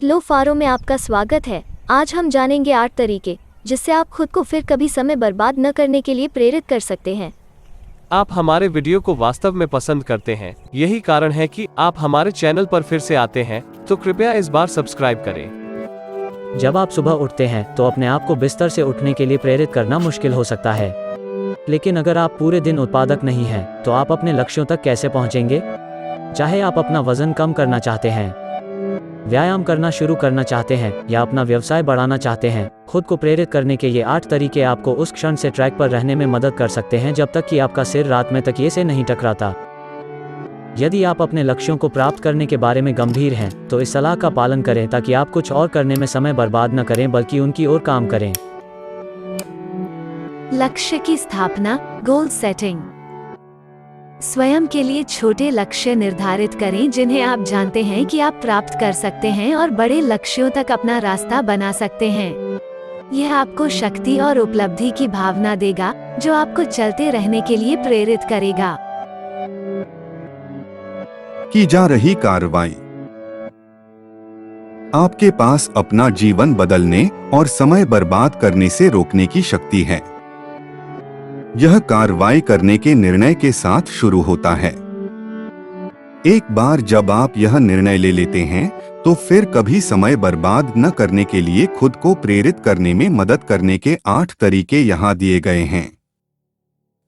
लो pharaoh में आपका स्वागत है। आज हम जानेंगे 8 तरीके जिससे आप खुद को फिर कभी समय बर्बाद न करने के लिए प्रेरित कर सकते हैं। आप हमारे वीडियो को वास्तव में पसंद करते हैं, यही कारण है कि आप हमारे चैनल पर फिर से आते हैं, तो कृपया इस बार सब्सक्राइब करें। जब आप सुबह उठते हैं तो अपने आप को बिस्तर से उठने के लिए प्रेरित करना मुश्किल हो सकता है, लेकिन अगर आप पूरे दिन उत्पादक नहीं हैं, तो आप अपने लक्ष्यों तक कैसे पहुंचेंगे? चाहे आप अपना वजन कम करना चाहते हैं, व्यायाम करना शुरू करना चाहते हैं या अपना व्यवसाय बढ़ाना चाहते हैं, खुद को प्रेरित करने के ये 8 तरीके आपको उस क्षण से ट्रैक पर रहने में मदद कर सकते हैं जब तक कि आपका सिर रात में तकिए से नहीं टकराता। यदि आप अपने लक्ष्यों को प्राप्त करने के बारे में गंभीर हैं, तो इस सलाह का पालन करें ताकि आप कुछ और करने में समय बर्बाद न करें बल्कि उनकी ओर काम करें। लक्ष्य की स्थापना, गोल सेटिंग। स्वयं के लिए छोटे लक्ष्य निर्धारित करें जिन्हें आप जानते हैं कि आप प्राप्त कर सकते हैं और बड़े लक्ष्यों तक अपना रास्ता बना सकते हैं। यह आपको शक्ति और उपलब्धि की भावना देगा जो आपको चलते रहने के लिए प्रेरित करेगा। की जा रही कार्रवाई। आपके पास अपना जीवन बदलने और समय बर्बाद करने से रोकने की शक्ति है। यह कार्रवाई करने के निर्णय के साथ शुरू होता है। एक बार जब आप यह निर्णय ले लेते हैं, तो फिर कभी समय बर्बाद न करने के लिए खुद को प्रेरित करने में मदद करने के 8 तरीके यहाँ दिए गए हैं।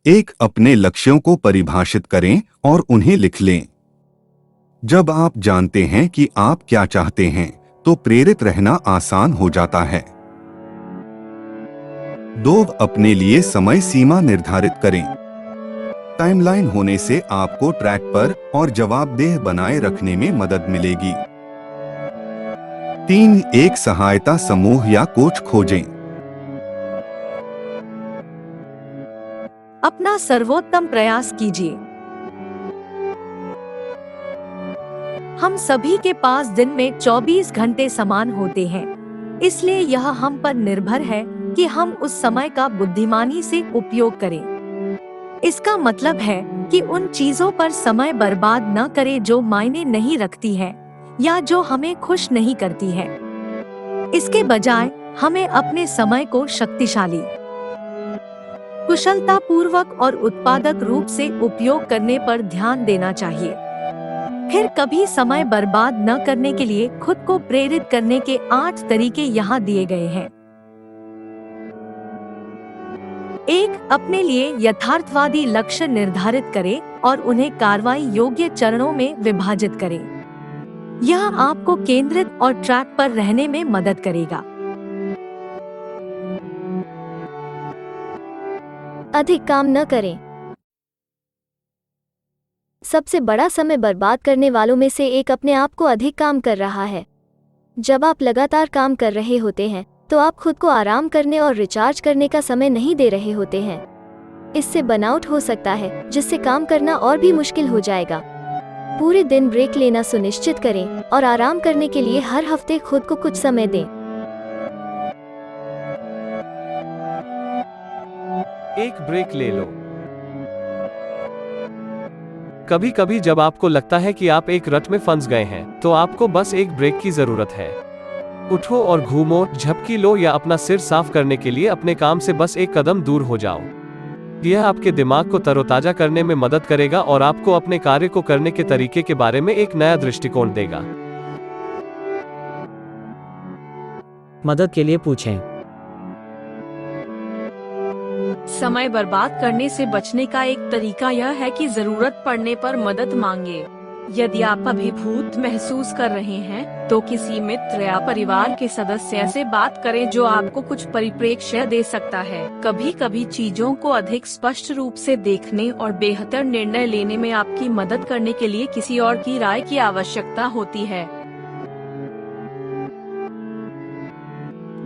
1. अपने लक्ष्यों को परिभाषित करें और उन्हें लिख लें। जब आप जानते हैं कि आप क्या चाहते हैं, तो प्रेरित रहना आसान हो जाता है। 2. अपने लिए समय सीमा निर्धारित करें। टाइमलाइन होने से आपको ट्रैक पर और जवाबदेह बनाए रखने में मदद मिलेगी। 3. एक सहायता समूह या कोच खोजें। अपना सर्वोत्तम प्रयास कीजिए। हम सभी के पास दिन में 24 घंटे समान होते हैं, इसलिए यह हम पर निर्भर है कि हम उस समय का बुद्धिमानी से उपयोग करें। इसका मतलब है कि उन चीजों पर समय बर्बाद न करें जो मायने नहीं रखती है या जो हमें खुश नहीं करती है। इसके बजाय हमें अपने समय को शक्तिशाली, कुशलतापूर्वक और उत्पादक रूप से उपयोग करने पर ध्यान देना चाहिए। फिर कभी समय बर्बाद न करने के लिए खुद को प्रेरित करने के 8 तरीके यहाँ दिए गए हैं। 1. अपने लिए यथार्थवादी लक्ष्य निर्धारित करें और उन्हें कार्रवाई योग्य चरणों में विभाजित करें। यह आपको केंद्रित और ट्रैक पर रहने में मदद करेगा। अधिक काम न करें। सबसे बड़ा समय बर्बाद करने वालों में से एक अपने आप को अधिक काम कर रहा है। जब आप लगातार काम कर रहे होते हैं, तो आप खुद को आराम करने और रिचार्ज करने का समय नहीं दे रहे होते हैं। इससे बर्नआउट हो सकता है, जिससे काम करना और भी मुश्किल हो जाएगा। पूरे दिन ब्रेक लेना सुनिश्चित करें और आराम करने के लिए हर हफ्ते खुद को कुछ समय दें। एक ब्रेक ले लो। कभी कभी जब आपको लगता है कि आप एक रट में फंस गए हैं, तो आपको बस एक ब्रेक की जरूरत है। उठो और घूमो, झपकी लो या अपना सिर साफ करने के लिए अपने काम से बस एक कदम दूर हो जाओ। यह आपके दिमाग को तरोताजा करने में मदद करेगा और आपको अपने कार्य को करने के तरीके के बारे में एक नया दृष्टिकोण देगा। मदद के लिए पूछें। समय बर्बाद करने से बचने का एक तरीका यह है कि जरूरत पड़ने पर मदद मांगे। यदि आप अभिभूत महसूस कर रहे हैं, तो किसी मित्र या परिवार के सदस्य से बात करें जो आपको कुछ परिप्रेक्ष्य दे सकता है। कभी कभी चीजों को अधिक स्पष्ट रूप से देखने और बेहतर निर्णय लेने में आपकी मदद करने के लिए किसी और की राय की आवश्यकता होती है।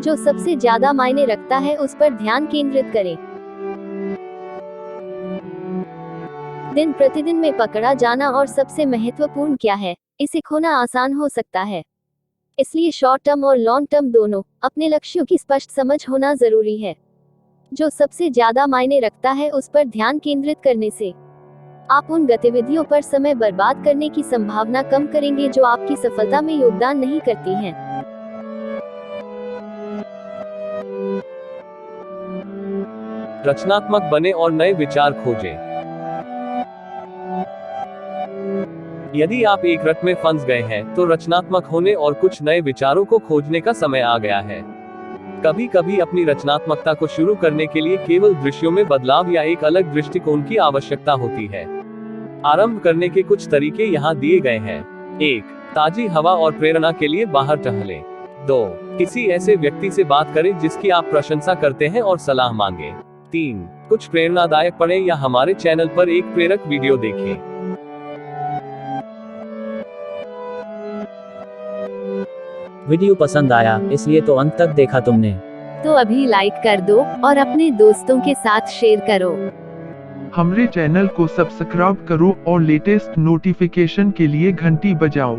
जो सबसे ज्यादा मायने रखता है उस पर ध्यान केंद्रित करें। दिन प्रतिदिन में पकड़ा जाना और सबसे महत्वपूर्ण क्या है, इसे खोना आसान हो सकता है। इसलिए शॉर्ट टर्म और लॉन्ग टर्म दोनों अपने लक्ष्यों की स्पष्ट समझ होना जरूरी है। जो सबसे ज्यादा मायने रखता है उस पर ध्यान केंद्रित करने से आप उन गतिविधियों पर समय बर्बाद करने की संभावना कम करेंगे जो आपकी सफलता में योगदान नहीं करती हैं। रचनात्मक बने और नए विचार खोजें। यदि आप एक रट में फंस गए हैं, तो रचनात्मक होने और कुछ नए विचारों को खोजने का समय आ गया है। कभी कभी अपनी रचनात्मकता को शुरू करने के लिए केवल दृश्यों में बदलाव या एक अलग दृष्टिकोण की आवश्यकता होती है। आरंभ करने के कुछ तरीके यहाँ दिए गए हैं। 1. ताजी हवा और प्रेरणा के लिए बाहर टहलें। 2. किसी ऐसे व्यक्ति से बात करें जिसकी आप प्रशंसा करते हैं और सलाह मांगे। 3. कुछ प्रेरणादायक पढ़ें या हमारे चैनल पर एक प्रेरक वीडियो देखें। वीडियो पसंद आया इसलिए तो अंत तक देखा तुमने। तो अभी लाइक कर दो और अपने दोस्तों के साथ शेयर करो। हमारे चैनल को सब्सक्राइब करो और लेटेस्ट नोटिफिकेशन के लिए घंटी बजाओ।